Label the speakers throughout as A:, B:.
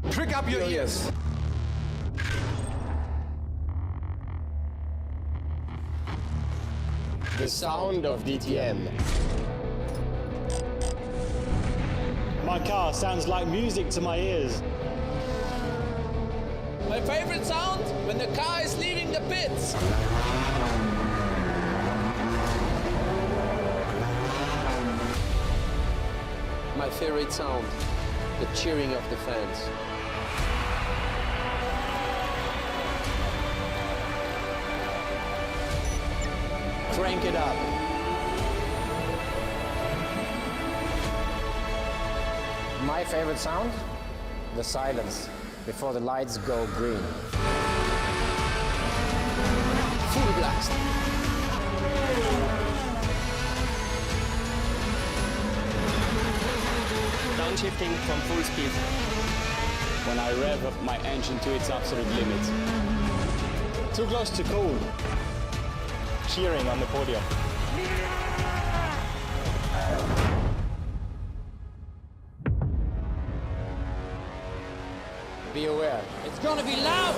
A: Prick up your ears.
B: The sound of DTM.
C: My car sounds like music to my ears.
D: My favorite sound when the car is leaving the pits.
E: My favorite sound, the cheering of the fans.
B: Crank it up. My favorite sound? The silence before the lights go green.
E: Full blast.
C: Downshifting from full speed. When I rev up my engine to its absolute limit. Too close to cool. Cheering on the podium.
B: Be aware.
D: It's gonna be loud.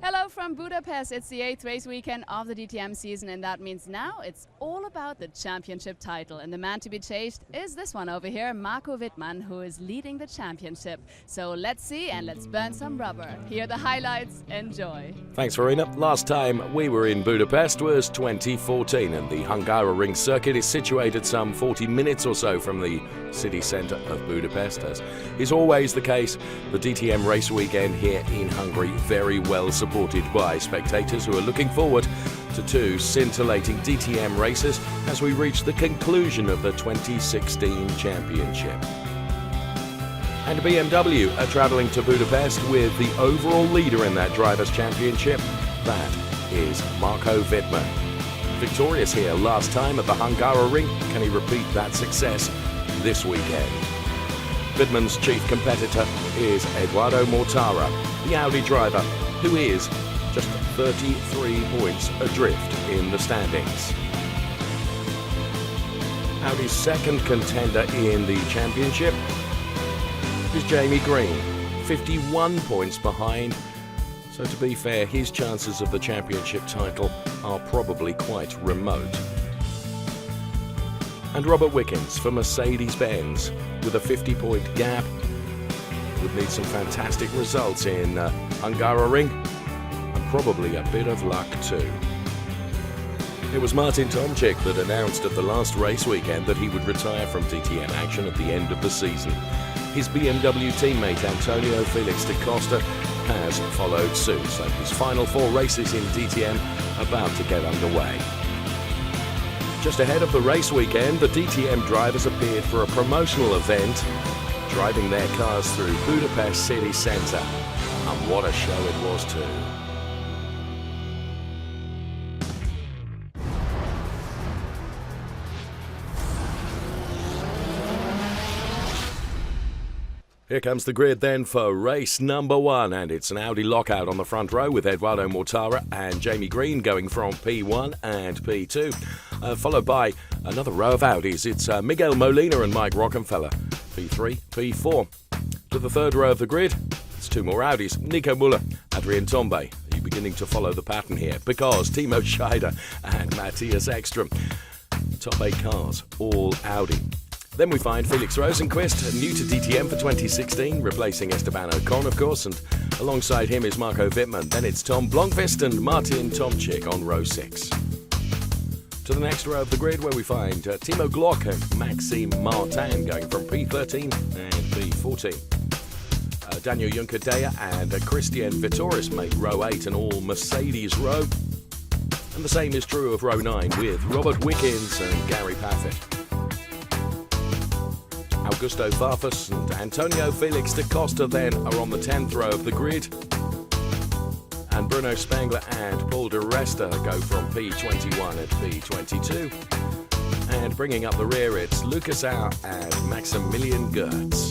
F: Hello from Budapest. It's the 8th race weekend of the DTM season, and that means now it's all about the championship title. And the man to be chased is this one over here, Marco Wittmann, who is leading the championship. So let's see and let's burn some rubber. Here are the highlights. Enjoy.
G: Thanks, Verena. Last time we were in Budapest was 2014, and the Hungaroring circuit is situated some 40 minutes or so from the city centre of Budapest. As is always the case, the DTM race weekend here in Hungary very well supported by spectators who are looking forward to two scintillating DTM races as we reach the conclusion of the 2016 championship. And BMW are travelling to Budapest with the overall leader in that Drivers' Championship. That is Marco Wittmann. Victorious here last time at the Hungaroring. Can he repeat that success this weekend? Wittmann's chief competitor is Eduardo Mortara, the Audi driver, who is just 33 points adrift in the standings. Audi's second contender in the championship is Jamie Green, 51 points behind. So to be fair, his chances of the championship title are probably quite remote. And Robert Wickens for Mercedes-Benz with a 50-point gap would need some fantastic results in Hungaroring and probably a bit of luck too. It was Martin Tomczyk that announced at the last race weekend that he would retire from DTM action at the end of the season. His BMW teammate Antonio Felix da Costa has followed suit, so his final 4 races in DTM are about to get underway. Just ahead of the race weekend, the DTM drivers appeared for a promotional event, driving their cars through Budapest city centre. And what a show it was too. Here comes the grid then for race number 1, and it's an Audi lockout on the front row with Eduardo Mortara and Jamie Green going from P1 and P2, followed by another row of Audis. It's Miguel Molina and Mike Rockenfeller, P3, P4. To the third row of the grid, it's 2 more Audis, Nico Müller, Adrian Tombe. Are you beginning to follow the pattern here? Because Timo Scheider and Matthias Ekström, top 8 cars, all Audi. Then we find Felix Rosenqvist, new to DTM for 2016, replacing Esteban Ocon, of course, and alongside him is Marco Wittmann. Then it's Tom Blomqvist and Martin Tomczyk on row 6. To the next row of the grid, where we find Timo Glock and Maxime Martin going from P13 and P14. Daniel Juncadella and Christian Vitoris make row 8 an all-Mercedes row. And the same is true of row 9 with Robert Wickens and Gary Paffett. Augusto Farfus and Antonio Felix da Costa then are on the 10th row of the grid. And Bruno Spengler and Paul de Resta go from P21 and P22. And bringing up the rear, it's Lucas Auer and Maximilian Gertz.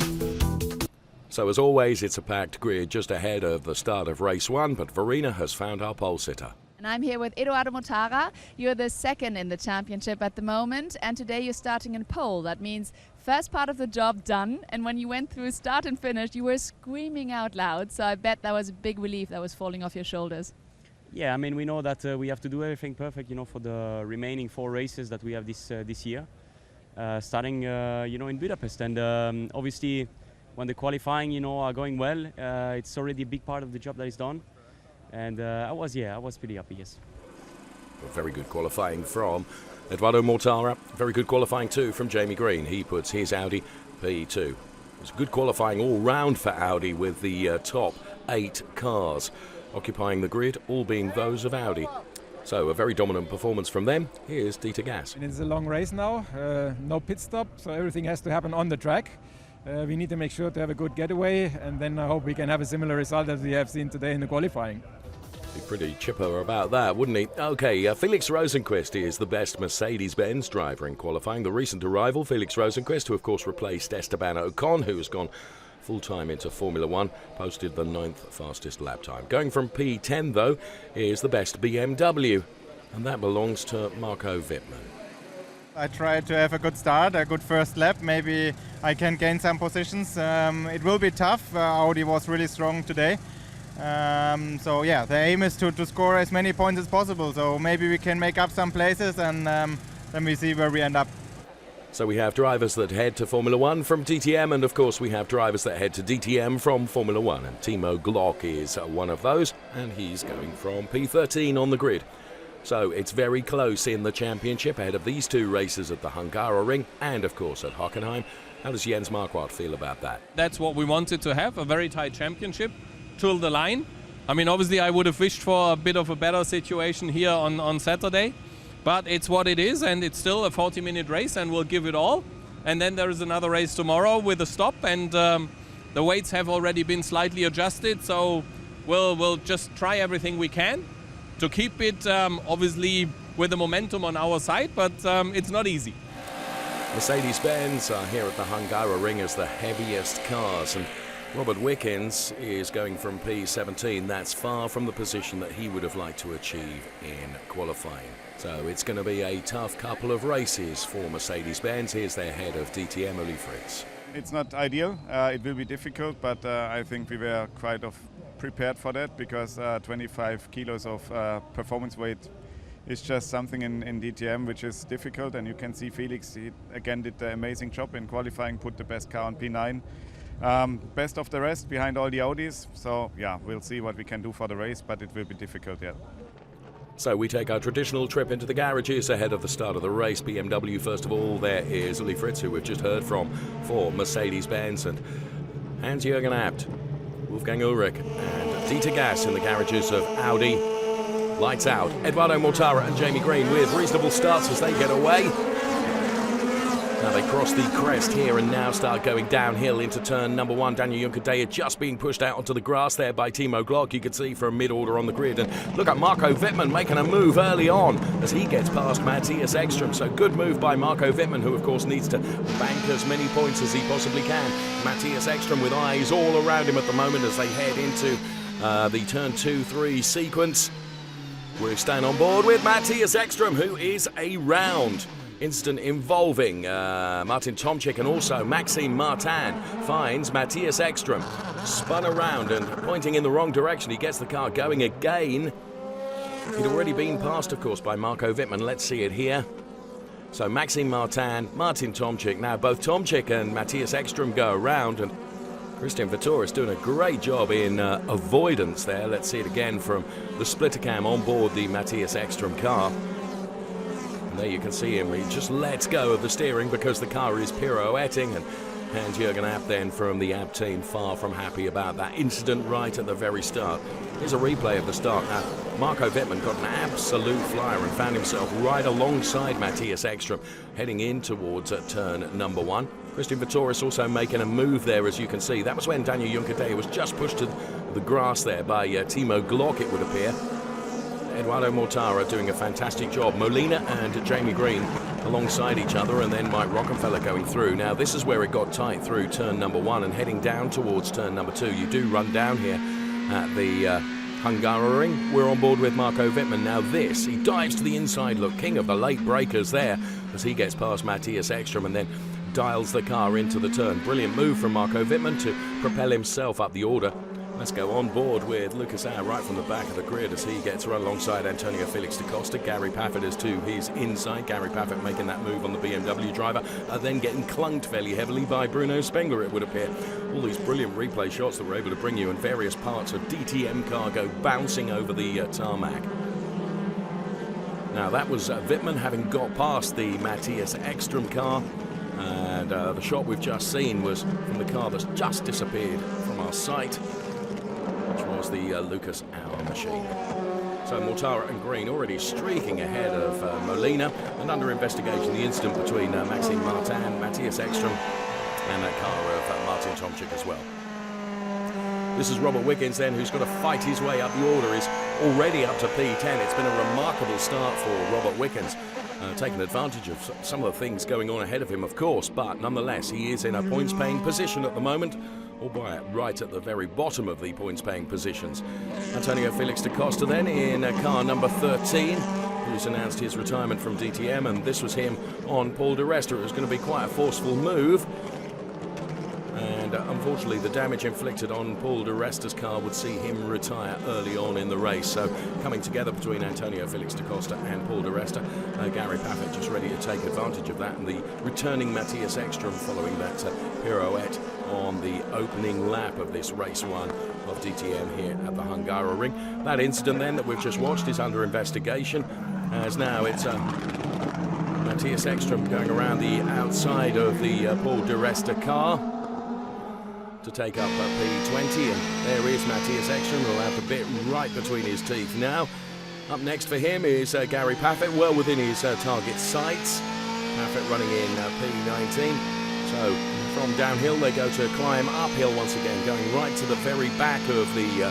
G: So as always, it's a packed grid just ahead of the start of race 1, but Verena has found our pole sitter.
F: And I'm here with Edoardo Mortara. You're the second in the championship at the moment, and today you're starting in pole. That means first part of the job done, and when you went through start and finish, you were screaming out loud, so I bet that was a big relief that was falling off your shoulders.
C: Yeah, I mean, we know that we have to do everything perfect, for the remaining 4 races that we have this year, starting, in Budapest. And obviously, when the qualifying, are going well, it's already a big part of the job that is done. And I was pretty happy, yes.
G: Very good qualifying from Edoardo Mortara. Very good qualifying too from Jamie Green. He puts his Audi P2. It was good qualifying all round for Audi with the top 8 cars occupying the grid, all being those of Audi. So a very dominant performance from them. Here's Dieter Gas.
A: And it's a long race now, no pit stop, so everything has to happen on the track. We need to make sure to have a good getaway, and then I hope we can have a similar result as we have seen today in the qualifying.
G: Be pretty chipper about that, wouldn't he? Okay, Felix Rosenqvist is the best Mercedes-Benz driver in qualifying. The recent arrival, Felix Rosenqvist, who of course replaced Esteban Ocon, who has gone full-time into Formula 1, posted the 9th fastest lap time. Going from P10, though, is the best BMW, and that belongs to Marco Wittmann.
H: I tried to have a good start, a good first lap. Maybe I can gain some positions. It will be tough. Audi was really strong today. So yeah, the aim is to score as many points as possible. So maybe we can make up some places, and then we see where we end up.
G: So we have drivers that head to Formula 1 from DTM, and of course we have drivers that head to DTM from Formula 1. And Timo Glock is one of those, and he's going from P13 on the grid. So it's very close in the championship ahead of these 2 races at the Hungaroring and of course at Hockenheim. How does Jens Marquardt feel about that?
I: That's what we wanted to have, a very tight championship till the line. I mean, obviously I would have wished for a bit of a better situation here on Saturday, but it's what it is, and it's still a 40-minute race, and we'll give it all. And then there is another race tomorrow with a stop, and the weights have already been slightly adjusted, so we'll just try everything we can to keep it obviously with the momentum on our side, but it's not easy.
G: Mercedes-Benz are here at the Hungaroring as the heaviest cars, and Robert Wickens is going from P17. That's far from the position that he would have liked to achieve in qualifying. So it's going to be a tough couple of races for Mercedes-Benz. Here's their head of DTM, Uli Fritz.
J: It's not ideal. It will be difficult, but I think we were quite prepared for that, because 25 kilos of performance weight is just something in DTM which is difficult. And you can see Felix, he again did an amazing job in qualifying, put the best car on P9. Best of the rest behind all the Audis. So yeah, we'll see what we can do for the race, but it will be difficult, yeah.
G: So we take our traditional trip into the garages ahead of the start of the race. BMW first of all. There is Uli Fritz, who we've just heard from for Mercedes-Benz, and Hans-Jürgen Abt, Wolfgang Ulrich and Dieter Gas in the garages of Audi. Lights out. Edoardo Mortara and Jamie Green with reasonable starts as they get away. Now they cross the crest here and now start going downhill into turn number 1. Daniel Juncadella just being pushed out onto the grass there by Timo Glock. You could see from mid-order on the grid. And look at Marco Wittmann making a move early on as he gets past Matthias Ekström. So good move by Marco Wittmann, who of course needs to bank as many points as he possibly can. Matthias Ekström with eyes all around him at the moment as they head into the turn 2-3 sequence. We're staying on board with Matthias Ekström, who is a round incident involving Martin Tomczyk and also Maxime Martin finds Matthias Ekström spun around and pointing in the wrong direction. He gets the car going again. He'd already been passed, of course, by Marco Wittmann. Let's see it here. So Maxime Martin, Martin Tomczyk. Now both Tomczyk and Matthias Ekström go around, and Christian Vettori is doing a great job in avoidance there. Let's see it again from the splitter cam on board the Matthias Ekström car. There you can see him, he just lets go of the steering because the car is pirouetting, and Hans-Jürgen Abt then from the Abt team far from happy about that incident right at the very start. Here's a replay of the start. Now, Marco Wittmann got an absolute flyer and found himself right alongside Matthias Ekström heading in towards turn number 1. Christian Vettori also making a move there, as you can see. That was when Daniel Juncadella was just pushed to the grass there by Timo Glock, it would appear. Edoardo Mortara doing a fantastic job. Molina and Jamie Green alongside each other, and then Mike Rockenfeller going through. Now this is where it got tight through turn number 1 and heading down towards turn number 2. You do run down here at the Hungaroring. We're on board with Marco Wittmann. Now this, he dives to the inside, look, king of the late breakers there as he gets past Matthias Ekström and then dials the car into the turn. Brilliant move from Marco Wittmann to propel himself up the order. Let's go on board with Lucas Auer right from the back of the grid as he gets run alongside Antonio Felix da Costa. Gary Paffett is to his inside. Gary Paffett making that move on the BMW driver, then getting clunked fairly heavily by Bruno Spengler, it would appear. All these brilliant replay shots that we're able to bring you in various parts of DTM cargo bouncing over the tarmac. Now that was Wittmann having got past the Matthias Ekström car. And the shot we've just seen was from the car that's just disappeared from our sight, which was the Lucas Auer machine. So Mortara and Green already streaking ahead of Molina, and under investigation the incident between Maxime Martin, Matthias Ekström and that car of Martin Tomczyk as well. This is Robert Wickens then, who's got to fight his way up the order. He's already up to P10. It's been a remarkable start for Robert Wickens, taking advantage of some of the things going on ahead of him, of course, but nonetheless he is in a points-paying position at the moment, albeit right at the very bottom of the points-paying positions. Antonio Felix da Costa then in car number 13, who's announced his retirement from DTM, and this was him on Paul di Resta. It was going to be quite a forceful move. And unfortunately the damage inflicted on Paul di Resta's car would see him retire early on in the race. So coming together between Antonio Felix da Costa and Paul di Resta, Gary Paffett just ready to take advantage of that, and the returning Matthias Ekström following that pirouette on the opening lap of this race 1 of DTM here at the Hungaroring. That incident then that we've just watched is under investigation, as now it's Matthias Ekström going around the outside of the Paul di Resta car to take up P20, and there is Matthias Ekström, who'll have the bit right between his teeth now. Up next for him is Gary Paffett, well within his target sights. Paffett running in P19. So from downhill they go to climb uphill once again, going right to the very back of the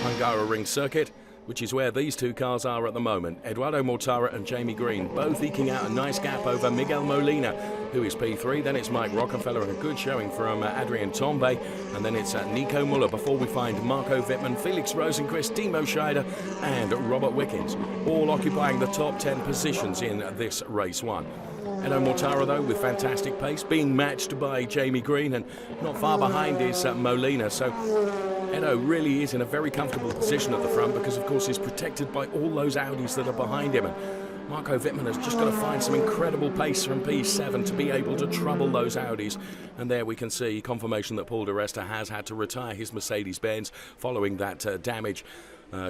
G: Hungaroring circuit, which is where these two cars are at the moment. Eduardo Mortara and Jamie Green, both eking out a nice gap over Miguel Molina, who is P3. Then it's Mike Rockefeller, and a good showing from Adrian Tombe. And then it's Nico Muller before we find Marco Wittmann, Felix Rosenqvist, Timo Scheider and Robert Wickens, all occupying the top 10 positions in this race 1. Edo Mortara, though, with fantastic pace, being matched by Jamie Green, and not far behind is Molina. So Edo really is in a very comfortable position at the front because, of course, he's protected by all those Audis that are behind him. And Marco Wittmann has just got to find some incredible pace from P7 to be able to trouble those Audis. And there we can see confirmation that Paul di Resta has had to retire his Mercedes-Benz following that damage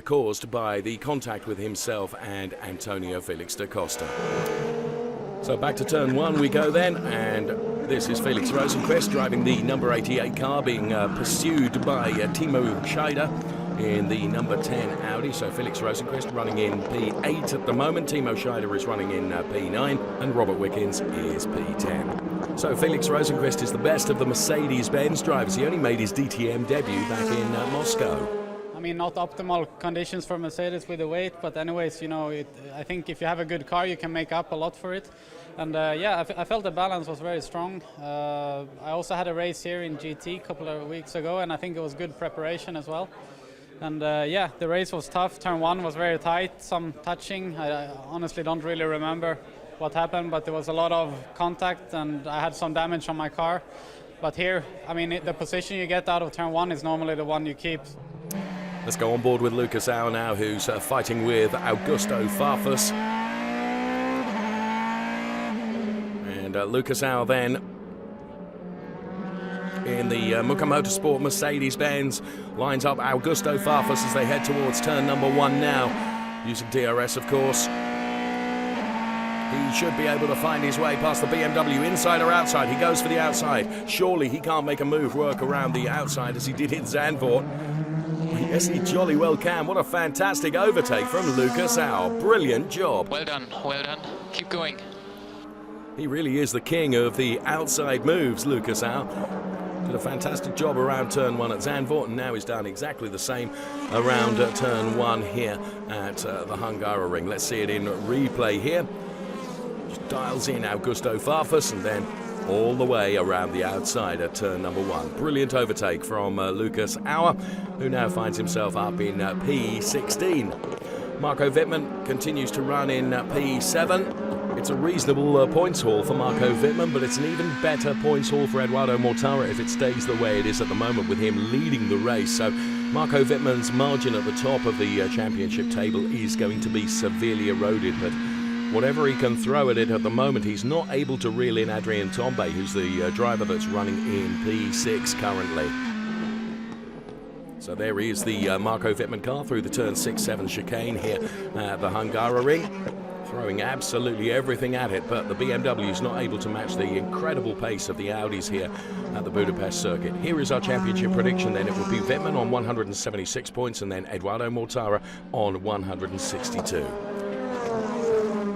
G: caused by the contact with himself and Antonio Felix da Costa. So back to turn 1 we go then, and this is Felix Rosenqvist driving the number 88 car, being pursued by Timo Scheider in the number 10 Audi. So Felix Rosenqvist running in P8 at the moment, Timo Scheider is running in P9, and Robert Wickens is P10. So Felix Rosenqvist is the best of the Mercedes-Benz drivers. He only made his DTM debut back in Moscow.
K: I mean, not optimal conditions for Mercedes with the weight, but anyways, you know, I think if you have a good car, you can make up a lot for it. And yeah, I felt the balance was very strong. I also had a race here in GT a couple of weeks ago, and I think it was good preparation as well. And yeah, the race was tough. Turn 1 was very tight, some touching. I honestly don't really remember what happened, but there was a lot of contact, and I had some damage on my car. But here, I mean, the position you get out of turn 1 is normally the one you keep.
G: Let's go on board with Lucas Auer now, who's fighting with Augusto Farfus. And Lucas Auer then in the Muka Motorsport Mercedes-Benz lines up Augusto Farfus as they head towards turn number 1 now, using DRS of course. He should be able to find his way past the BMW, inside or outside. He goes for the outside. Surely he can't make a move work around the outside as he did in Zandvoort. Yes, he jolly well can. What a fantastic overtake from Lucas Auer. Brilliant job.
L: Well done, well done. Keep going.
G: He really is the king of the outside moves, Lucas Auer. Did a fantastic job around turn 1 at Zandvoort, and now he's done exactly the same around turn 1 here at the Hungaroring. Let's see it in replay here. Just dials in Augusto Farfus, and then all the way around the outside at turn number 1. Brilliant overtake from Lucas Auer, who now finds himself up in P16. Marco Wittmann continues to run in P7. It's a reasonable points haul for Marco Wittmann, but it's an even better points haul for Eduardo Mortara if it stays the way it is at the moment with him leading the race. So Marco Wittmann's margin at the top of the championship table is going to be severely eroded, but whatever he can throw at it at the moment, he's not able to reel in Adrien Tombe, who's the driver that's running in P6 currently. So there is the Marco Wittmann car through the turn 6-7 chicane here at the Hungaroring, throwing absolutely everything at it, but the BMW is not able to match the incredible pace of the Audis here at the Budapest circuit. Here is our championship prediction then. It will be Wittmann on 176 points and then Eduardo Mortara on 162.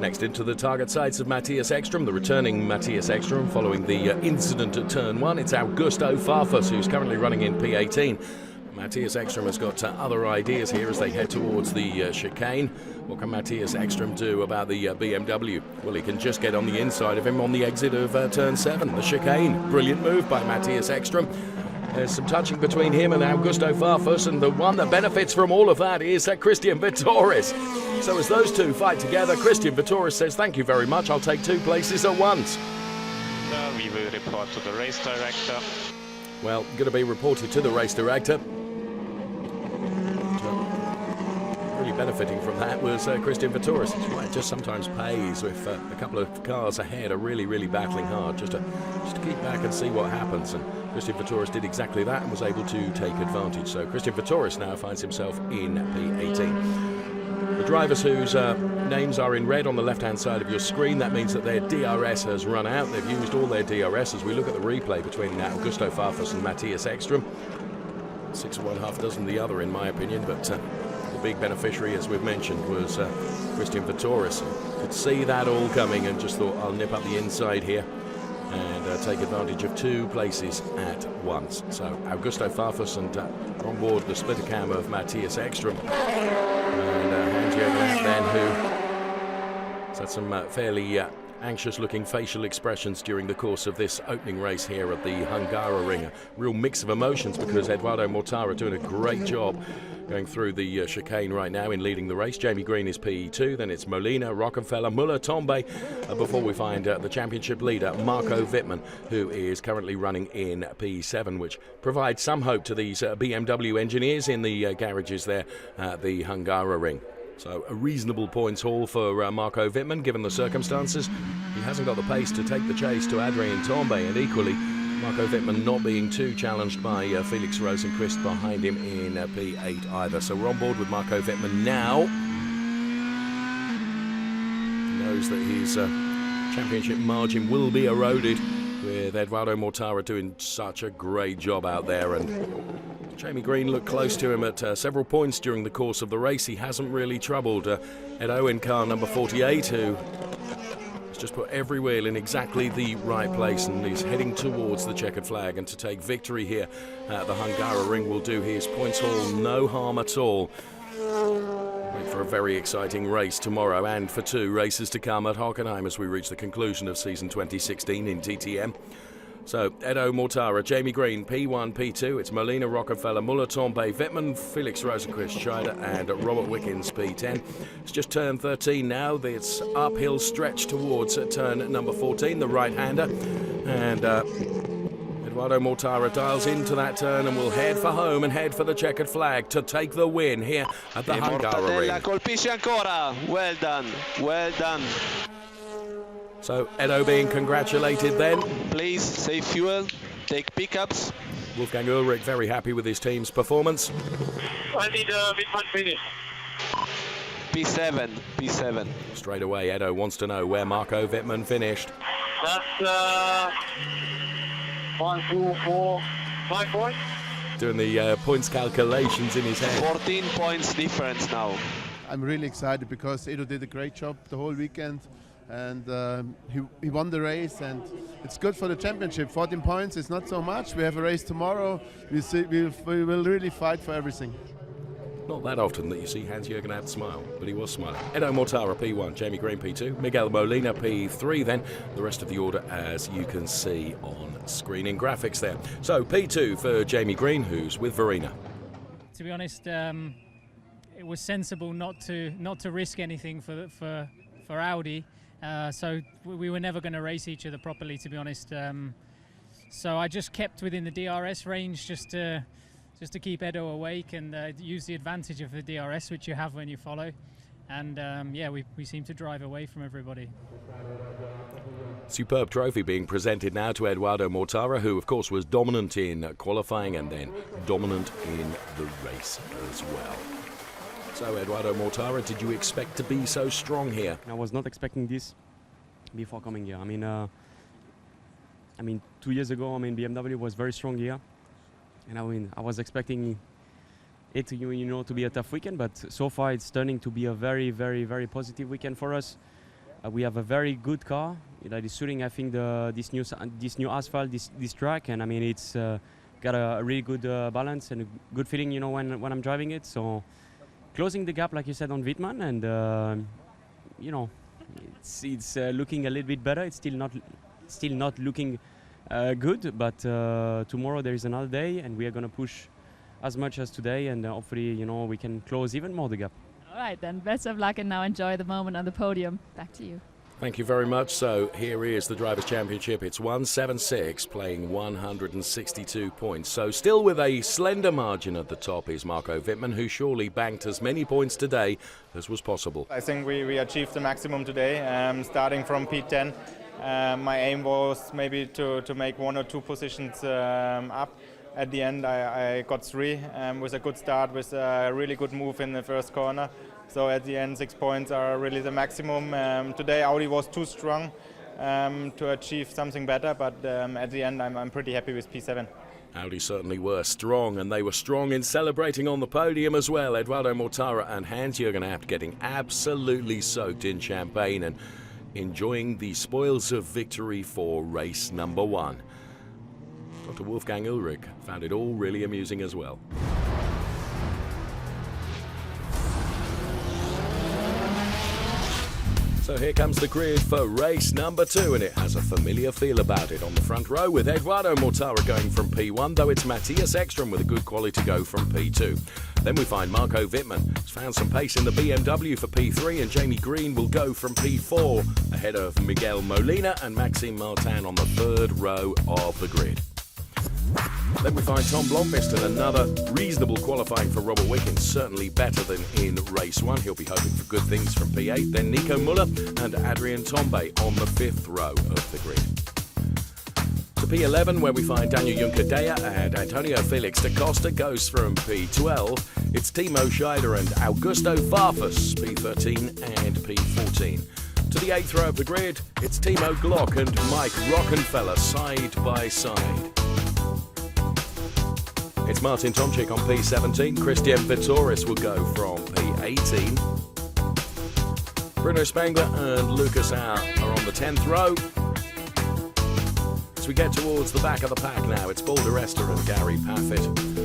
G: Next into the target sights of Matthias Ekström, the returning Matthias Ekström following the incident at turn 1. It's Augusto Farfus who's currently running in P18. Matthias Ekström has got other ideas here as they head towards the chicane. What can Matthias Ekström do about the BMW? Well, he can just get on the inside of him on the exit of turn 7, the chicane. Brilliant move by Matthias Ekström. There's some touching between him and Augusto Farfus, and the one that benefits from all of that is Christian Vitoris. So as those two fight together, Christian Vitoris says, thank you very much, I'll take 2 places at once.
L: We will report to the race director.
G: Well, going to be reported to the race director. Benefiting from that was Christian Vitoris. It just sometimes pays if a couple of cars ahead are really battling hard just to keep back and see what happens, and Christian Vitoris did exactly that and was able to take advantage. So Christian Vitoris now finds himself in P18. The drivers whose names are in red on the left hand side of your screen, that means that their DRS has run out. They've used all their DRS. As we look at the replay between Augusto Farfus and Matthias Ekström, 6 of one, half dozen the other in my opinion, but the big beneficiary, as we've mentioned, was Christian Vitoris. Could see that all coming and just thought, I'll nip up the inside here and take advantage of 2 places at once. So Augusto Farfus and on board the splitter cam of Matthias Ekström, and Hans-Jürgen Abt then, who's had some fairly anxious-looking facial expressions during the course of this opening race here at the Hungaroring. A real mix of emotions because Eduardo Mortara doing a great job going through the chicane right now in leading the race. Jamie Green is P2, then it's Molina, Rockefeller, Muller, Tombe, before we find the championship leader, Marco Wittmann, who is currently running in P7, which provides some hope to these BMW engineers in the garages there at the Hungaroring. So a reasonable points haul for Marco Wittmann, given the circumstances. He hasn't got the pace to take the chase to Adrien Tombe, and equally, Marco Wittmann not being too challenged by Felix Rosenqvist behind him in P8 either. So we're on board with Marco Wittmann now. He knows that his championship margin will be eroded with Eduardo Mortara doing such a great job out there, and Jamie Green looked close to him at several points during the course of the race. He hasn't really troubled Ed Owen, car number 48, who has just put every wheel in exactly the right place and is heading towards the checkered flag, and to take victory here at the Hungaroring will do his points haul no harm at all. Wait for a very exciting race tomorrow and for 2 races to come at Hockenheim as we reach the conclusion of season 2016 in DTM. So, Edo Mortara, Jamie Green, P1, P2. It's Molina, Rockefeller, Muller, Tombe, Wittmann, Felix Rosenqvist, Scheider, and Robert Wickens, P10. It's just turn 13 now. It's uphill stretch towards turn number 14, the right-hander. And Eduardo Mortara dials into that turn and will head for home and head for the checkered flag to take the win here at the Hungaroring.
E: Colpisce ancora. Well done. Well done.
G: So Edo being congratulated then.
E: Please save fuel, take pickups.
G: Wolfgang Ulrich very happy with his team's performance.
M: I need Wittmann finish.
E: P7, P7.
G: Straight away, Edo wants to know where Marco Wittmann finished.
M: That's 1, 2, 4, 5 points.
G: Doing the points calculations in his head.
E: 14 points difference now.
N: I'm really excited because Edo did a great job the whole weekend. And he won the race, and it's good for the championship. 14 points is not so much. We have a race tomorrow. We will really fight for everything.
G: Not that often that you see Hans-Jürgen Abt smile, but he was smiling. Edo Mortara P1, Jamie Green P2, Miguel Molina P3 then. The rest of the order as you can see on screen in graphics there. So P2 for Jamie Green, who's with Verena.
O: To be honest, it was sensible not to risk anything for Audi. So we were never going to race each other properly, to be honest. So I just kept within the DRS range just to keep Edo awake and use the advantage of the DRS, which you have when you follow. And yeah, we seem to drive away from everybody.
G: Superb trophy being presented now to Eduardo Mortara, who of course was dominant in qualifying and then dominant in the race as well. So Eduardo Mortara, did you expect to be so strong here?
C: I was not expecting this before coming here. I mean 2 years ago, BMW was very strong here. And I was expecting it to be a tough weekend, but so far it's turning to be a very, very, very positive weekend for us. We have a very good car that is suiting, I think, this new asphalt, this track, and it's got a really good balance and a good feeling, when I'm driving it. So closing the gap, like you said, on Wittmann, and it's looking a little bit better. It's still not looking good, but tomorrow there is another day, and we are going to push as much as today, and hopefully, we can close even more the gap.
F: All right, then. Best of luck, and now enjoy the moment on the podium. Back to you.
G: Thank you very much. So here is the Drivers' Championship. It's 176, playing 162 points. So still with a slender margin at the top is Marco Wittmann, who surely banked as many points today as was possible.
H: I think we achieved the maximum today, starting from P10. My aim was maybe to make 1 or 2 positions up. At the end, I got 3 with a good start, with a really good move in the first corner. So at the end, 6 points are really the maximum. Today, Audi was too strong to achieve something better, but at the end, I'm pretty happy with P7.
G: Audi certainly were strong, and they were strong in celebrating on the podium as well. Eduardo Mortara and Hans-Jürgen Abt getting absolutely soaked in champagne and enjoying the spoils of victory for race number 1. Dr. Wolfgang Ulrich found it all really amusing as well. So here comes the grid for race number 2, and it has a familiar feel about it on the front row, with Eduardo Mortara going from P1, though it's Matthias Ekstrom with a good quality go from P2. Then we find Marco Wittmann has found some pace in the BMW for P3, and Jamie Green will go from P4 ahead of Miguel Molina and Maxime Martin on the 3rd row of the grid. Then we find Tom Blomqvist and another reasonable qualifying for Robert Wickens, certainly better than in race 1. He'll be hoping for good things from P8. Then Nico Muller and Adrian Tombe on the 5th row of the grid. To P11, where we find Daniel Juncker-Deya and Antonio Felix da Costa, goes from P12. It's Timo Scheider and Augusto Farfus, P13 and P14. To the 8th row of the grid, it's Timo Glock and Mike Rockenfeller side by side. It's Martin Tomczyk on P17. Christian Vitoris will go from P18. Bruno Spengler and Lucas Auer are on the 10th row. As we get towards the back of the pack now, it's Paul de Resta and Gary Paffett,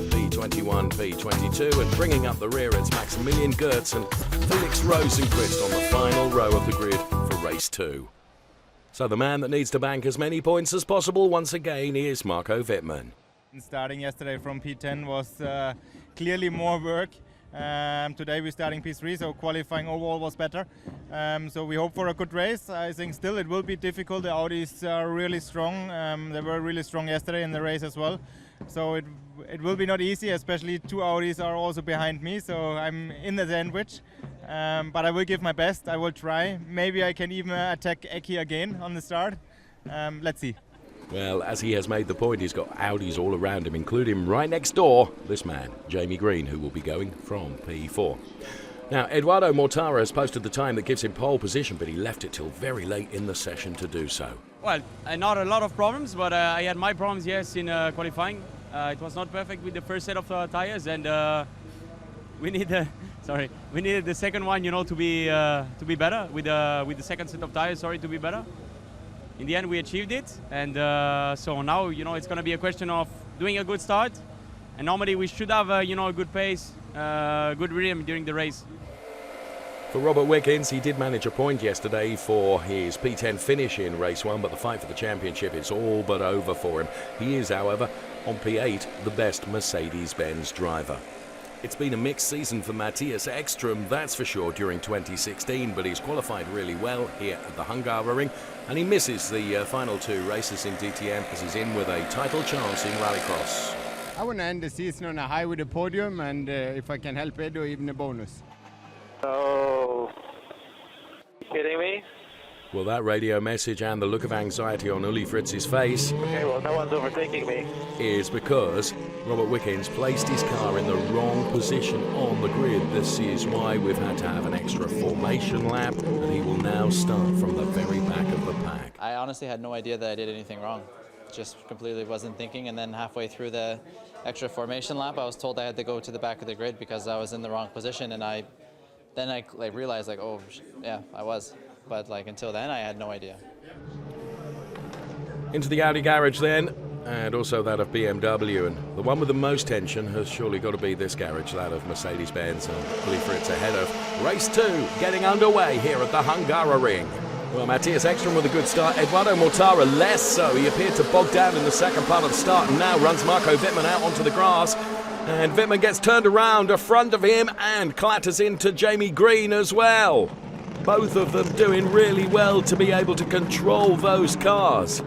G: P21, P22, and bringing up the rear, it's Maximilian Goertz and Felix Rosenquist on the final row of the grid for race 2. So the man that needs to bank as many points as possible once again is Marco Wittmann.
H: Starting yesterday from P10 was clearly more work. Today we're starting P3, so qualifying overall was better. So we hope for a good race. I think still it will be difficult. The Audis are really strong. They were really strong yesterday in the race as well. So it will be not easy, especially 2 Audis are also behind me. So I'm in the sandwich. But I will give my best. I will try. Maybe I can even attack Eki again on the start. Let's see.
G: Well, as he has made the point, he's got Audis all around him, including right next door, this man, Jamie Green, who will be going from P4. Now, Eduardo Mortara has posted the time that gives him pole position, but he left it till very late in the session to do so.
C: Well, not a lot of problems, but I had my problems, yes, in qualifying. It was not perfect with the first set of tires, and we needed the second one, to be better with the second set of tires. To be better. In the end, we achieved it, and so now, it's going to be a question of doing a good start, And normally we should have a good pace, good rhythm during the race.
G: For Robert Wickens, he did manage a point yesterday for his P10 finish in race 1, but the fight for the championship is all but over for him. He is, however, on P8, the best Mercedes-Benz driver. It's been a mixed season for Matthias Ekström, that's for sure, during 2016, but he's qualified really well here at the Hungaroring, and he misses the final 2 races in DTM as he's in with a title chance in Rallycross.
P: I want to end the season on a high with a podium, and if I can help Edo, even a bonus.
M: Oh, you kidding me?
G: Well, that radio message and the look of anxiety on Uli Fritz's face
M: Okay, well, no one's overtaking me.
G: is because Robert Wickens placed his car in the wrong position on the grid. This is why we've had to have an extra formation lap, and he will now start from the very back of the pack.
Q: I honestly had no idea that I did anything wrong. Just completely wasn't thinking, and then halfway through the extra formation lap, I was told I had to go to the back of the grid because I was in the wrong position, and then I realized, like, oh, yeah, I was. But like until then, I had no idea.
G: Into the Audi garage then, and also that of BMW, and the one with the most tension has surely got to be this garage, that of Mercedes-Benz, and Uli Fritz ahead of race 2, getting underway here at the Hungaroring. Well, Matthias Ekström with a good start, Eduardo Mortara less so. He appeared to bog down in the second part of the start, and now runs Marco Wittmann out onto the grass. And Wittmann gets turned around in front of him and clatters into Jamie Green as well. Both of them doing really well to be able to control those cars.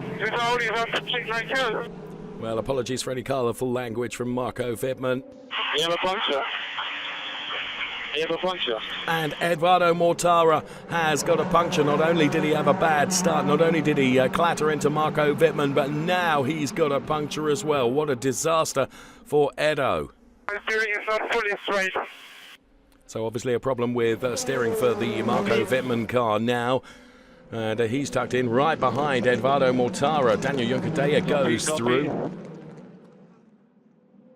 G: Well, apologies for any colourful language from Marco Wittmann.
M: You have a puncture. You have a puncture.
G: And Eduardo Mortara has got a puncture. Not only did he have a bad start, not only did he clatter into Marco Wittmann, but now he's got a puncture as well. What a disaster for Edo.
M: The steering is not fully straight.
G: So obviously a problem with steering for the Marco Wittmann car now. And he's tucked in right behind Eduardo Mortara. Daniel Juncadella goes through.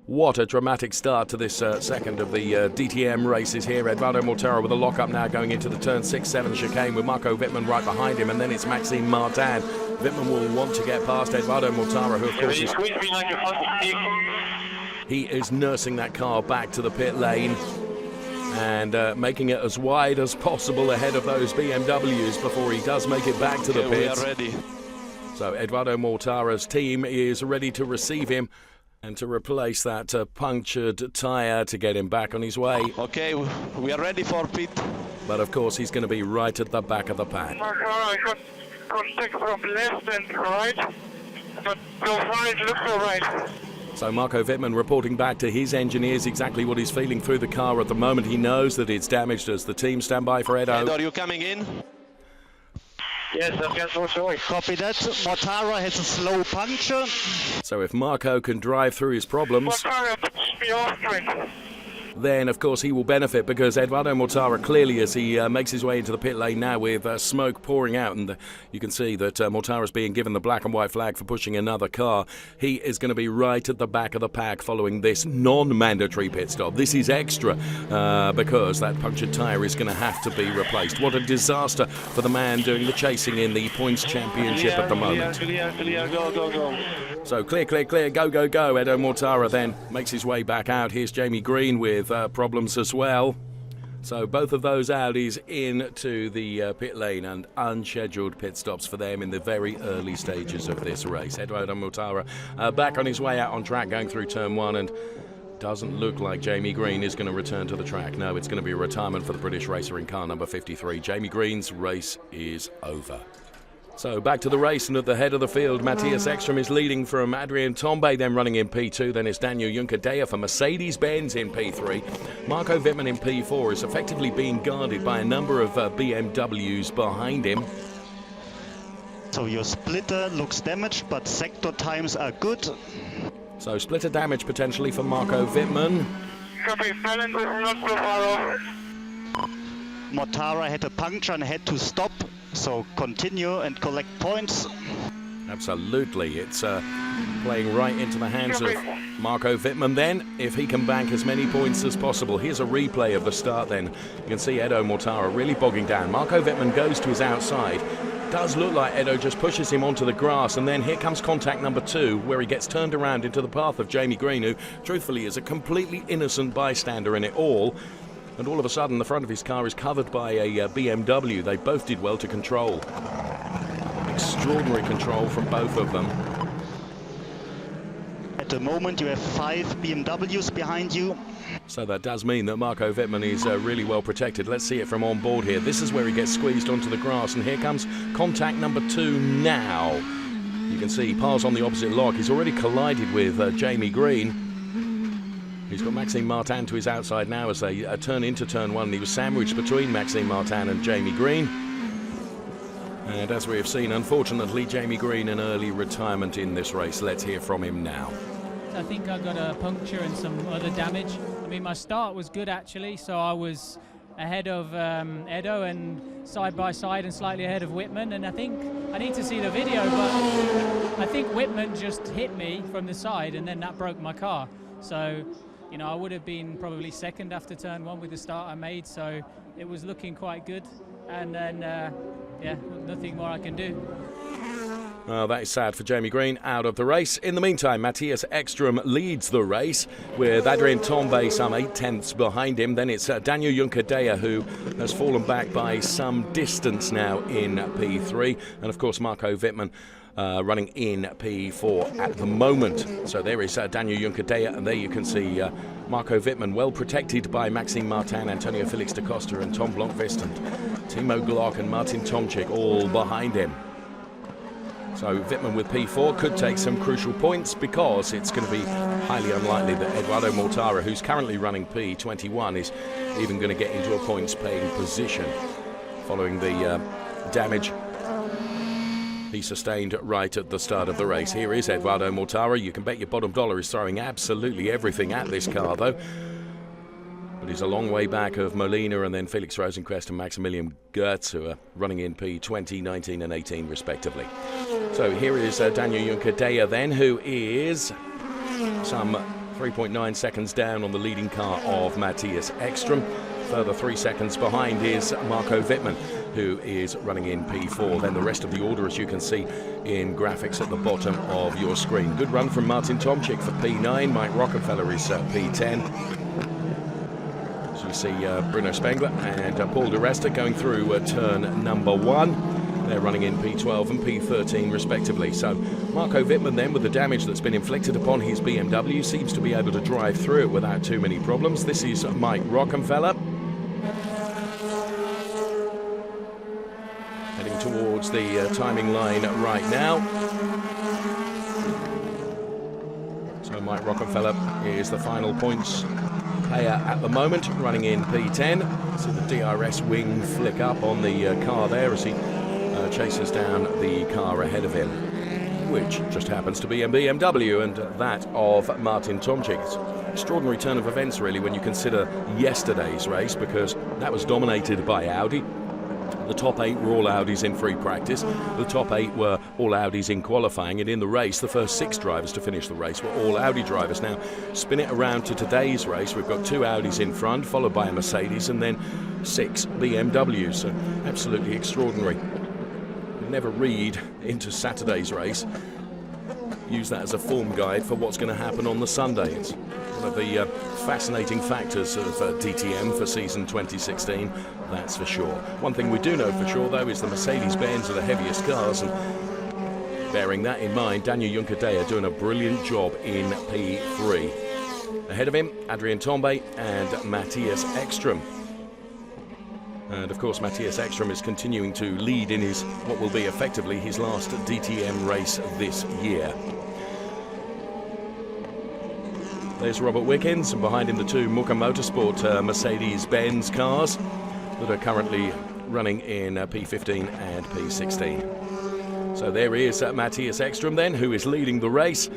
G: What a dramatic start to this second of the DTM races here. Eduardo Mortara with a lock-up now going into the turn 6-7 chicane with Marco Wittmann right behind him, and then it's Maxime Martin. Wittmann will want to get past Eduardo Mortara, who of course he is nursing that car back to the pit lane and making it as wide as possible ahead of those BMWs before he does make it back to the pits.
L: We are ready.
G: So Eduardo Mortara's team is ready to receive him and to replace that punctured tyre to get him back on his way.
L: Okay, we are ready for pit.
G: But of course he's going to be right at the back of the pack.
M: I got contact from left and right, but so far it looks all right.
G: So Marco Wittmann reporting back to his engineers exactly what he's feeling through the car at the moment. He knows that it's damaged as the team stand by for Edo.
L: Edo, are you coming in?
M: Yes, I guess so.
R: Copy that. Mortara has a slow puncture.
G: So if Marco can drive through his problems, then of course he will benefit, because Eduardo Mortara clearly, as he makes his way into the pit lane now with smoke pouring out, and you can see that Mortara is being given the black and white flag for pushing another car. He is going to be right at the back of the pack following this non-mandatory pit stop. This is extra because that punctured tyre is going to have to be replaced. What a disaster for the man doing the chasing in the points championship at the moment.
M: Clear, go.
G: So clear, go. Edo Mortara then makes his way back out. Here's Jamie Green with problems as well. So both of those Audis into the pit lane, and unscheduled pit stops for them in the very early stages of this race. Eduardo Mortara back on his way out on track going through turn 1, and doesn't look like Jamie Green is going to return to the track. No, it's going to be a retirement for the British racer in car number 53. Jamie Green's race is over. So back to the race, and at the head of the field, Matthias Ekström is leading from Adrien Tombe, then running in P2. Then it's Daniel Juncadella for Mercedes-Benz in P3. Marco Wittmann in P4 is effectively being guarded by a number of BMWs behind him.
R: So your splitter looks damaged, but sector times are good.
G: So splitter damage potentially for Marco Wittmann.
M: Copy, balance is not so far off.
R: Mortara had a puncture and had to stop. So continue and collect points.
G: Absolutely, it's playing right into the hands of Marco Wittmann then, if he can bank as many points as possible. Here's a replay of the start then. You can see Edo Mortara really bogging down. Marco Wittmann goes to his outside, does look like Edo just pushes him onto the grass, and then here comes contact number 2, where he gets turned around into the path of Jamie Green, who truthfully is a completely innocent bystander in it all. And all of a sudden the front of his car is covered by a BMW. They both did well to control. Extraordinary control from both of them.
R: At the moment you have 5 BMWs behind you.
G: So that does mean that Marco Wittmann is really well protected. Let's see it from on board here. This is where he gets squeezed onto the grass, and here comes contact number 2 now. You can see Parr's on the opposite log. He's already collided with Jamie Green. He's got Maxime Martin to his outside now as they turn into turn 1. He was sandwiched between Maxime Martin and Jamie Green. And as we have seen, unfortunately, Jamie Green an early retirement in this race. Let's hear from him now.
O: I think I got a puncture and some other damage. I mean, my start was good actually, so I was ahead of Edo and side by side and slightly ahead of Wittmann. And I think I need to see the video, but I think Wittmann just hit me from the side, and then that broke my car. So, you know, I would have been probably second after turn 1 with the start I made, so it was looking quite good. And then, yeah, nothing more I can do.
G: Well, that is sad for Jamie Green, out of the race. In the meantime, Matthias Ekström leads the race with Adrien Tombe some 8/10 behind him. Then it's Daniel Juncker-Deya who has fallen back by some distance now in P3. And, of course, Marco Wittmann running in P4 at the moment. So there is Daniel Juncker-Deya, and there you can see Marco Wittmann well protected by Maxime Martin, Antonio Felix da Costa and Tom Blomqvist, and Timo Glock and Martin Tomczyk all behind him. So Wittmann with P4 could take some crucial points, because it's going to be highly unlikely that Eduardo Mortara, who's currently running P21, is even going to get into a points-paying position following the damage he sustained right at the start of the race. Here is Eduardo Mortara. You can bet your bottom dollar he's throwing absolutely everything at this car, though. But he's a long way back of Molina and then Felix Rosenqvist and Maximilian Goertz, who are running in P20, 19 and 18 respectively. So here is Daniel Juncker-Deya then, who is some 3.9 seconds down on the leading car of Matthias Ekström. Further 3 seconds behind is Marco Wittmann, who is running in P4. Then the rest of the order, as you can see in graphics at the bottom of your screen. Good run from Martin Tomczyk for P9. Mike Rockefeller is P10. As you see Bruno Spengler and Paul di Resta going through turn number 1. They're running in P12 and P13 respectively. So Marco Wittmann then, with the damage that's been inflicted upon his BMW, seems to be able to drive through it without too many problems. This is Mike Rockefeller heading towards the timing line right now. So Mike Rockefeller is the final points payer at the moment, running in P10. See the DRS wing flick up on the car there as he chases down the car ahead of him, which just happens to be a BMW, and that of Martin Tomczyk. It's an extraordinary turn of events, really, when you consider yesterday's race, because that was dominated by Audi. The top 8 were all Audis in free practice. The top 8 were all Audis in qualifying, and in the race, the first 6 drivers to finish the race were all Audi drivers. Now, spin it around to today's race. We've got 2 Audis in front, followed by a Mercedes, and then 6 BMWs. So absolutely extraordinary. Never read into Saturday's race. Use that as a form guide for what's going to happen on the Sunday. It's one of the fascinating factors of DTM for season 2016, that's for sure. One thing we do know for sure, though, is the Mercedes-Benz are the heaviest cars, and bearing that in mind, Daniel Juncker-Deya doing a brilliant job in P3. Ahead of him, Adrien Tombe and Matthias Ekström. And of course, Matthias Ekström is continuing to lead in his what will be effectively his last DTM race this year. There's Robert Wickens, and behind him the 2 Muka Motorsport Mercedes-Benz cars that are currently running in P15 and P16. So there is Matthias Ekström then, who is leading the race,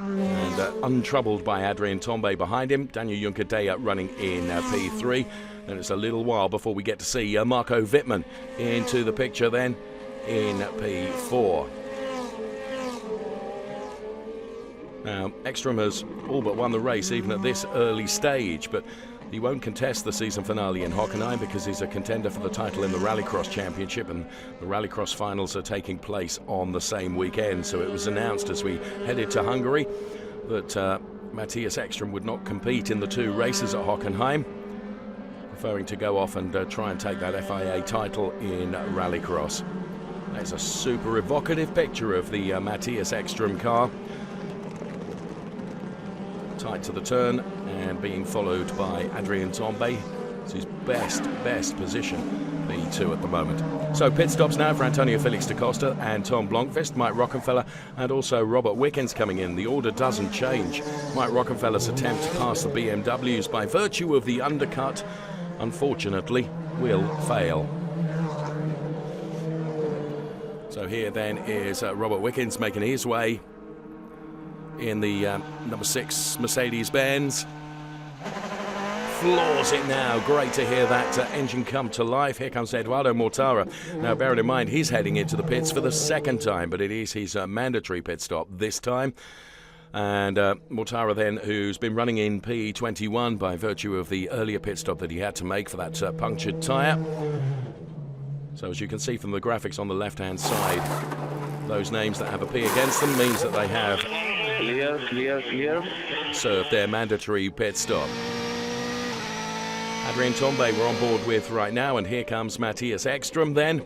G: and untroubled by Adrien Tombe behind him. Daniel Juncker-Deya running in P3. And it's a little while before we get to see Marco Wittmann into the picture then in P4. Now, Ekström has all but won the race even at this early stage, but He won't contest the season finale in Hockenheim because he's a contender for the title in the Rallycross Championship, and the Rallycross finals are taking place on the same weekend. So it was announced as we headed to Hungary that Matthias Ekström would not compete in the 2 races at Hockenheim, preferring to go off and try and take that FIA title in Rallycross. There's a super evocative picture of the Matthias Ekström car. Tight to the turn and being followed by Adrien Tombe. It's his best position, P2 at the moment. So pit stops now for Antonio Felix da Costa and Tom Blomqvist, Mike Rockenfeller and also Robert Wickens coming in. The order doesn't change. Mike Rockenfeller's attempt to pass the BMWs by virtue of the undercut, unfortunately, will fail. So here then is Robert Wickens making his way in the number 6 Mercedes-Benz. Floors it now. Great to hear that engine come to life. Here comes Eduardo Mortara. Now, bearing in mind, he's heading into the pits for the 2nd time, but it is his mandatory pit stop this time. And Mortara then, who's been running in P21 by virtue of the earlier pit stop that he had to make for that punctured tyre. So as you can see from the graphics on the left-hand side, those names that have a P against them means that they have
M: Clear.
G: served their mandatory pit stop. Adrien Tombe we're on board with right now, and here comes Matthias Ekström then.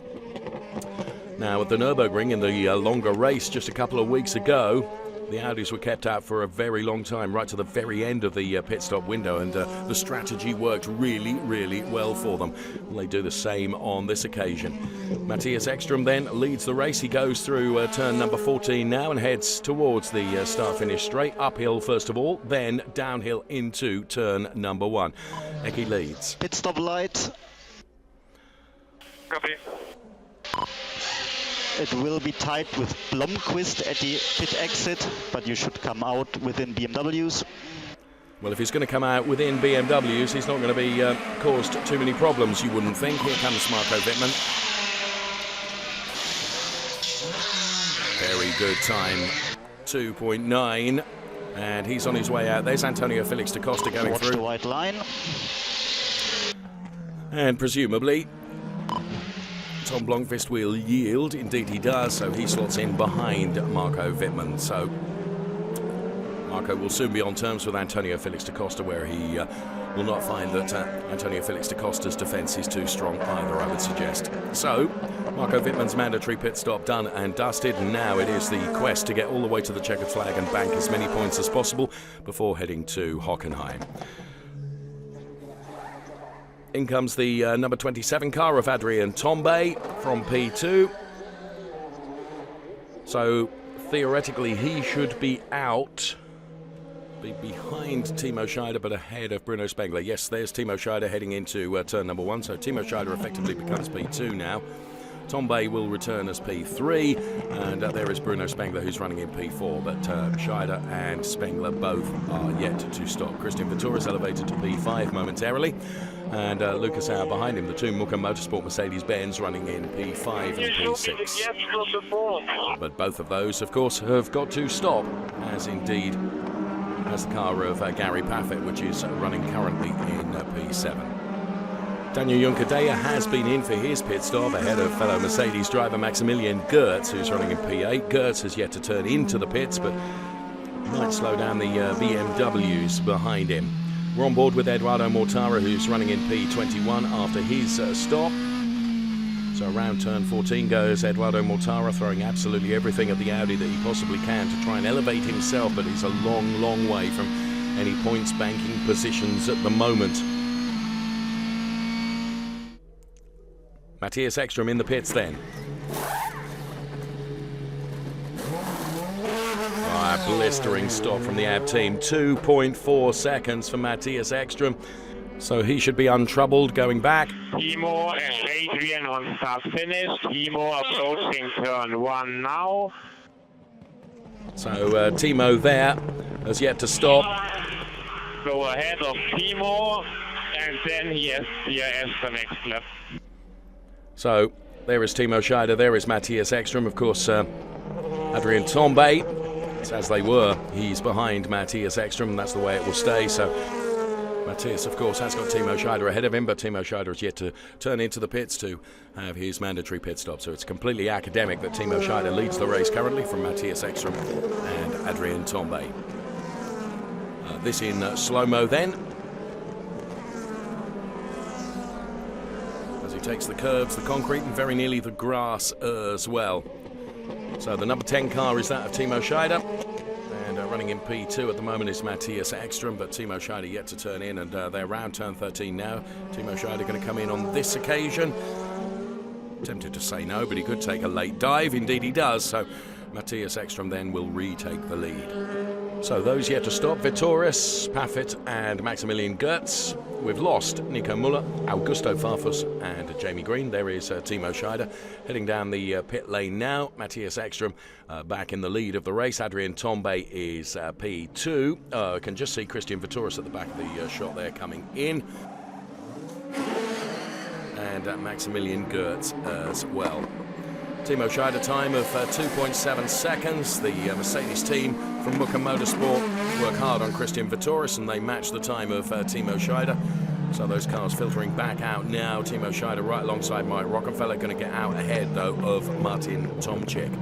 G: Now at the Nürburgring in the longer race just a couple of weeks ago, the Audis were kept out for a very long time, right to the very end of the pit stop window, and the strategy worked really well for them. Will they do the same on this occasion? Matthias Ekström then leads the race. He goes through turn number 14 now and heads towards the start-finish straight. Uphill first of all, then downhill into turn number 1. Eki leads.
R: Pit stop light.
M: Copy.
R: It will be tight with Blomqvist at the pit exit, but you should come out within BMWs.
G: Well, if he's going to come out within BMWs, he's not going to be caused too many problems, you wouldn't think. Here comes Marco Wittmann. Very good time, 2.9, and he's on his way out. There's Antonio Felix da Costa going through.
R: Watch the white line.
G: And presumably Tom Blomqvist will yield. Indeed he does, so he slots in behind Marco Wittmann. So Marco will soon be on terms with Antonio Felix da Costa, where he will not find that Antonio Felix da Costa's defence is too strong either, I would suggest. So Marco Wittmann's mandatory pit stop done and dusted. Now it is the quest to get all the way to the checkered flag and bank as many points as possible before heading to Hockenheim. In comes the number 27 car of Adrien Tombe from P2. So theoretically he should be out, be behind Timo Scheider but ahead of Bruno Spengler. Yes, there's Timo Scheider heading into turn number 1, so Timo Scheider effectively becomes P2 now. Tombe will return as P3, and there is Bruno Spengler who's running in P4, but Scheider and Spengler both are yet to stop. Christian Vettori is elevated to P5 momentarily, and Lucas Auer behind him. The two Muka Motorsport Mercedes-Benz running in P5 and P6. But both of those, of course, have got to stop, as indeed has the car of Gary Paffett, which is running currently in P7. Daniel Juncadella has been in for his pit stop ahead of fellow Mercedes driver Maximilian Goertz, who's running in P8. Goertz has yet to turn into the pits, but might slow down the BMWs behind him. We're on board with Eduardo Mortara, who's running in P21 after his stop. So around turn 14 goes Eduardo Mortara, throwing absolutely everything at the Audi that he possibly can to try and elevate himself, but he's a long way from any points banking positions at the moment. Matthias Ekström in the pits then. A blistering stop from the AB team. 2.4 seconds for Matthias Ekström. So he should be untroubled going back.
M: Timo and Adrian on start finish. Timo approaching turn 1 now.
G: So Timo there has yet to stop.
M: Go ahead of Timo, and then he has the next lap.
G: So there is Timo Scheider, there is Matthias Ekström, of course Adrien Tombe, it's as they were, he's behind Matthias Ekström, and that's the way it will stay. So Matthias, of course, has got Timo Scheider ahead of him, but Timo Scheider has yet to turn into the pits to have his mandatory pit stop. So it's completely academic that Timo Scheider leads the race currently from Matthias Ekström and Adrien Tombe. This in slow-mo then. As he takes the curbs, the concrete, and very nearly the grass as well. So the number 10 car is that of Timo Scheider. Running in P2 at the moment is Matthias Ekström, but Timo Scheider yet to turn in, and they're around turn 13 now. Timo Scheider going to come in on this occasion. Tempted to say no, but he could take a late dive. Indeed he does, so Matthias Ekström then will retake the lead. So those yet to stop, Vitoris, Paffett and Maximilian Goetz. We've lost Nico Müller, Augusto Farfus and Jamie Green. There is Timo Scheider heading down the pit lane now. Matthias Ekström back in the lead of the race. Adrien Tombe is P2. Can just see Christian Vitoris at the back of the shot there coming in. And Maximilian Goetz as well. Timo Scheider time of 2.7 seconds. The Mercedes team from Muka Motorsport work hard on Christian Vitoris and they match the time of Timo Scheider. So those cars filtering back out now. Timo Scheider right alongside Mike Rockenfeller, going to get out ahead though of Martin Tomczyk.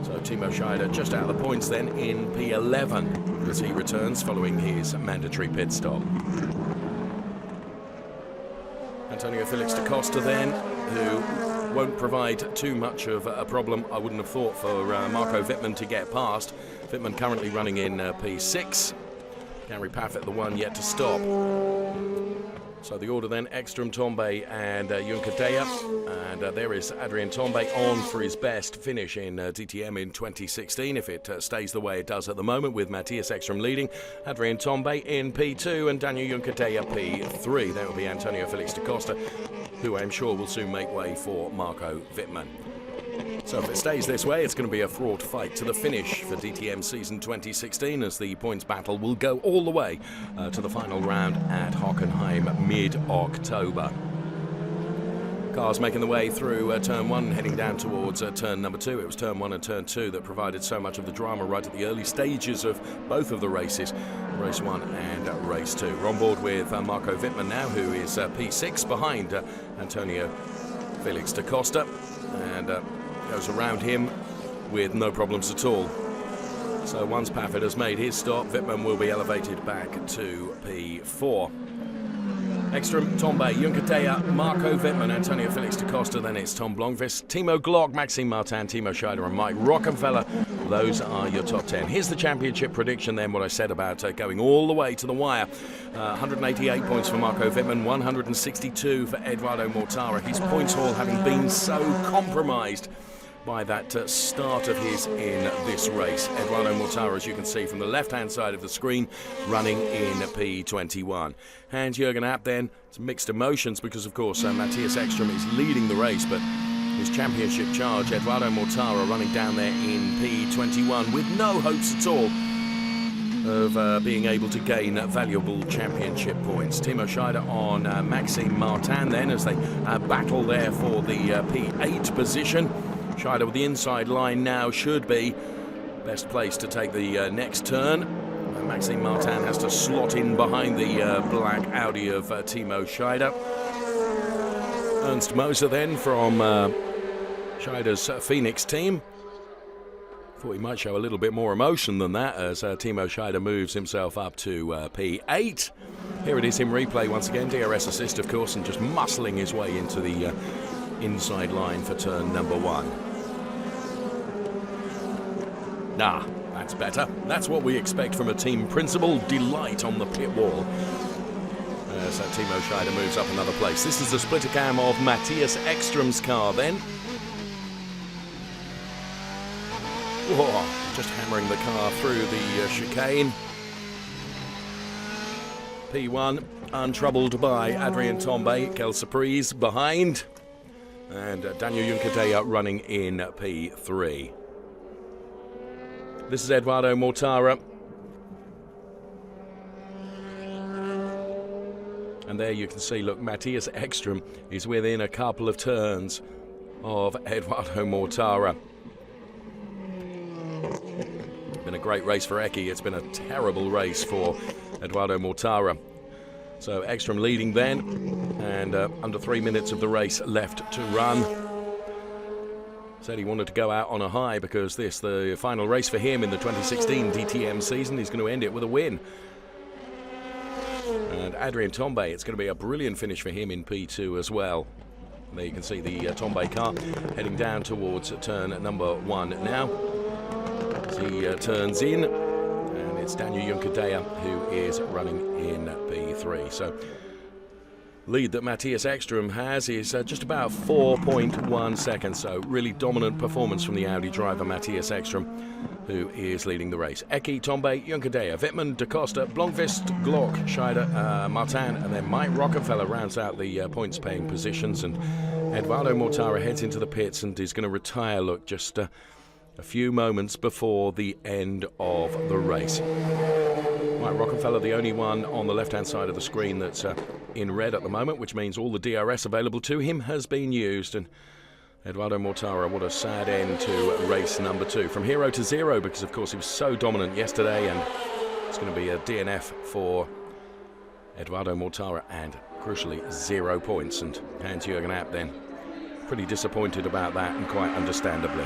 G: So Timo Scheider just out of the points then in P11 as he returns following his mandatory pit stop. Antonio Felix da Costa then, who won't provide too much of a problem, I wouldn't have thought, for Marco Wittmann to get past. Wittmann currently running in P6. Gary Paffett, the one yet to stop. So the order then, Ekström, Tombe and Juncker Deya. And there is Adrien Tombe on for his best finish in DTM in 2016, if it stays the way it does at the moment, with Matthias Ekström leading, Adrien Tombe in P2 and Daniel Juncker Deya P3. That will be Antonio Felix da Costa, who I'm sure will soon make way for Marco Wittmann. So if it stays this way, it's going to be a fraught fight to the finish for DTM season 2016, as the points battle will go all the way to the final round at Hockenheim mid-October. Cars making the way through turn 1, heading down towards turn number 2. It was turn 1 and turn 2 that provided so much of the drama right at the early stages of both of the races, race 1 and race 2. We're on board with Marco Wittmann now, who is P6 behind Antonio Felix da Costa, and goes around him with no problems at all. So once Paffett has made his stop, Wittmann will be elevated back to P4. Ekström, Tombe, Juncker Deya, Marco Wittmann, Antonio Felix da Costa, then it's Tom Blomqvist, Timo Glock, Maxime Martin, Timo Scheider and Mike Rockenfeller. Those are your top 10. Here's the championship prediction then, what I said about going all the way to the wire. 188 points for Marco Wittmann, 162 for Eduardo Mortara. His points haul having been so compromised by that start of his in this race. Eduardo Mortara, as you can see from the left-hand side of the screen, running in P21. Hans-Jürgen Abt then, it's mixed emotions because, of course, Matthias Ekström is leading the race, but his championship charge, Eduardo Mortara, running down there in P21 with no hopes at all of being able to gain valuable championship points. Timo Scheider on Maxime Martin then, as they battle there for the P8 position. Scheider with the inside line now should be best place to take the next turn. Maxime Martin has to slot in behind the black Audi of Timo Scheider. Ernst Moser then from Scheider's Phoenix team. Thought he might show a little bit more emotion than that as Timo Scheider moves himself up to P8. Here it is in replay once again. DRS assist, of course, and just muscling his way into the inside line for turn number 1. That's better. That's what we expect from a team principal. Delight on the pit wall. So Timo Scheider moves up another place. This is the splitter cam of Matthias Ekström's car then. Whoa, just hammering the car through the chicane. P1 untroubled by Adrien Tombe, Quelle Surprise behind, and Daniel Juncker Deya running in P3. This is Eduardo Mortara. And there you can see, look, Matthias Ekström is within a couple of turns of Eduardo Mortara. Been a great race for Eki. It's been a terrible race for Eduardo Mortara. So Ekstrom leading then, and under 3 minutes of the race left to run. Said he wanted to go out on a high because this, the final race for him in the 2016 DTM season, he's going to end it with a win. And Adrien Tombe, it's going to be a brilliant finish for him in P2 as well. There you can see the Tombe car heading down towards turn number 1 now. As he turns in, and it's Daniel Juncadea who is running in P3. So lead that Matthias Ekstrom has is just about 4.1 seconds, so really dominant performance from the Audi driver Matthias Ekstrom, who is leading the race. Ecke, Tombe, Juncadea, Wittmann, Da Costa, Blomqvist, Glock, Scheider, Martin, and then Mike Rockefeller rounds out the points-paying positions, and Eduardo Mortara heads into the pits and is going to retire, look, just a few moments before the end of the race. Mike Rockefeller, the only one on the left-hand side of the screen that's in red at the moment, which means all the DRS available to him has been used. And Eduardo Mortara, what a sad end to race number 2. From hero to zero, because of course he was so dominant yesterday, and it's going to be a DNF for Eduardo Mortara, and crucially 0 points. And Hans-Jürgen Abt then pretty disappointed about that, and quite understandably.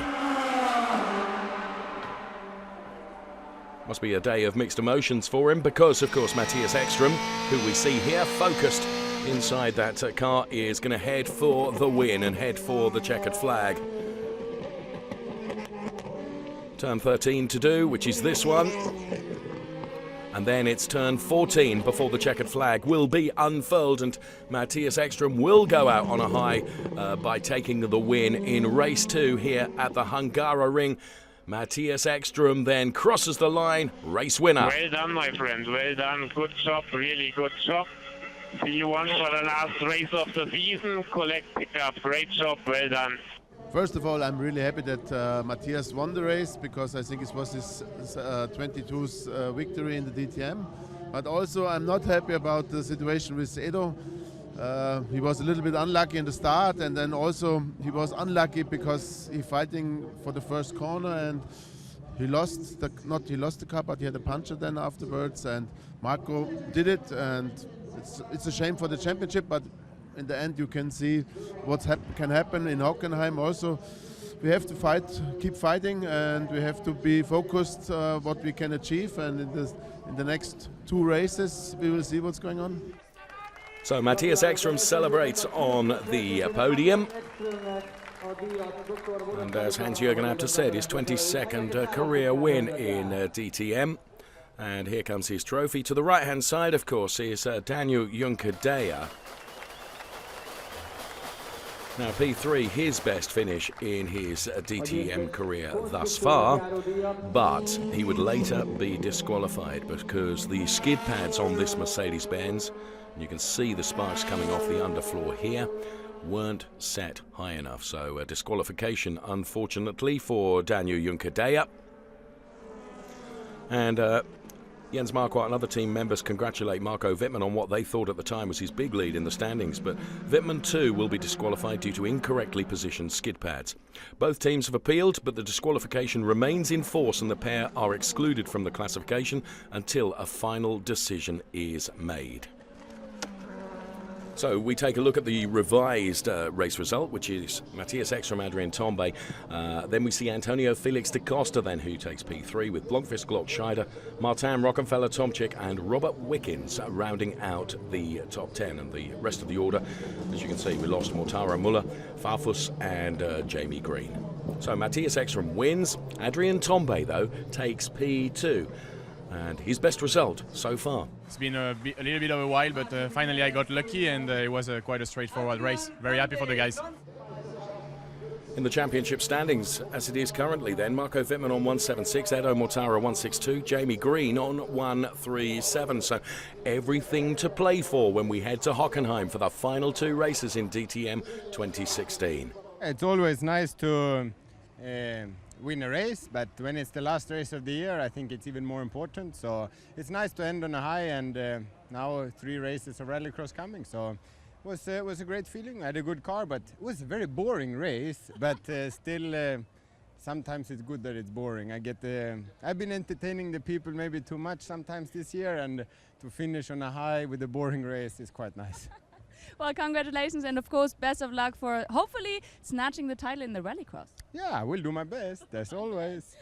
G: Must be a day of mixed emotions for him, because of course Matthias Ekstrom, who we see here focused inside that car, is going to head for the win and head for the checkered flag. Turn 13 to do, which is this one. And then it's turn 14 before the checkered flag will be unfurled, and Matthias Ekstrom will go out on a high by taking the win in race 2 here at the Hungaroring. Matthias Ekstrom then crosses the line, race winner.
M: Well done, my friend. Well done. Good job. Really good job. See you once for the last race of the season. Collect pickup. Great job. Well done.
N: First of all, I'm really happy that Matthias won the race, because I think it was his 22nd victory in the DTM. But also, I'm not happy about the situation with Edo. He was a little bit unlucky in the start, and then also he was unlucky because he fighting for the first corner, and he lost the car, but he had a puncture then afterwards, and Marco did it, and it's a shame for the championship, but in the end you can see what can happen in Hockenheim. Also, we have to fight, keep fighting, and we have to be focused what we can achieve, and in the next 2 races we will see what's going on.
G: So Matthias Ekstrom celebrates on the podium. And as Hans-Jürgen Abt said, his 22nd career win in DTM. And here comes his trophy. To the right-hand side, of course, is Daniel Juncadea. Now, P3, his best finish in his DTM career thus far, but he would later be disqualified because the skid pads on this Mercedes-Benz, you can see the sparks coming off the underfloor here, weren't set high enough. So a disqualification, unfortunately, for Daniel Juncadea. And Jens Marquardt and other team members congratulate Marco Wittmann on what they thought at the time was his big lead in the standings, but Wittmann too will be disqualified due to incorrectly positioned skid pads. Both teams have appealed, but the disqualification remains in force and the pair are excluded from the classification until a final decision is made. So we take a look at the revised race result, which is Matthias Ekstrom, Adrien Tombe. Then we see Antonio Felix da Costa then, who takes P3, with Blomqvist, Glock, Scheider, Martin, Rockefeller, Tomczyk and Robert Wickens rounding out the top 10. And the rest of the order, as you can see, we lost Mortara, Muller, Farfus and Jamie Green. So Matthias Ekstrom wins. Adrien Tombe, though, takes P2. And his best result so far.
S: It's been a little bit of a while, but finally I got lucky, and it was quite a straightforward race. Very happy for the guys.
G: In the championship standings, as it is currently then, Marco Wittmann on 176, Edo Mortara 162, Jamie Green on 137. So everything to play for when we head to Hockenheim for the final 2 races in DTM 2016.
P: It's always nice to win a race, but when it's the last race of the year, I think it's even more important. So it's nice to end on a high, and now 3 races of rallycross coming. So it was a great feeling. I had a good car, but it was a very boring race, but still sometimes it's good that it's boring. I've been entertaining the people maybe too much sometimes this year, and to finish on a high with a boring race is quite nice.
F: Well, congratulations, and of course, best of luck for hopefully snatching the title in the rallycross.
P: Yeah, I will do my best, as always.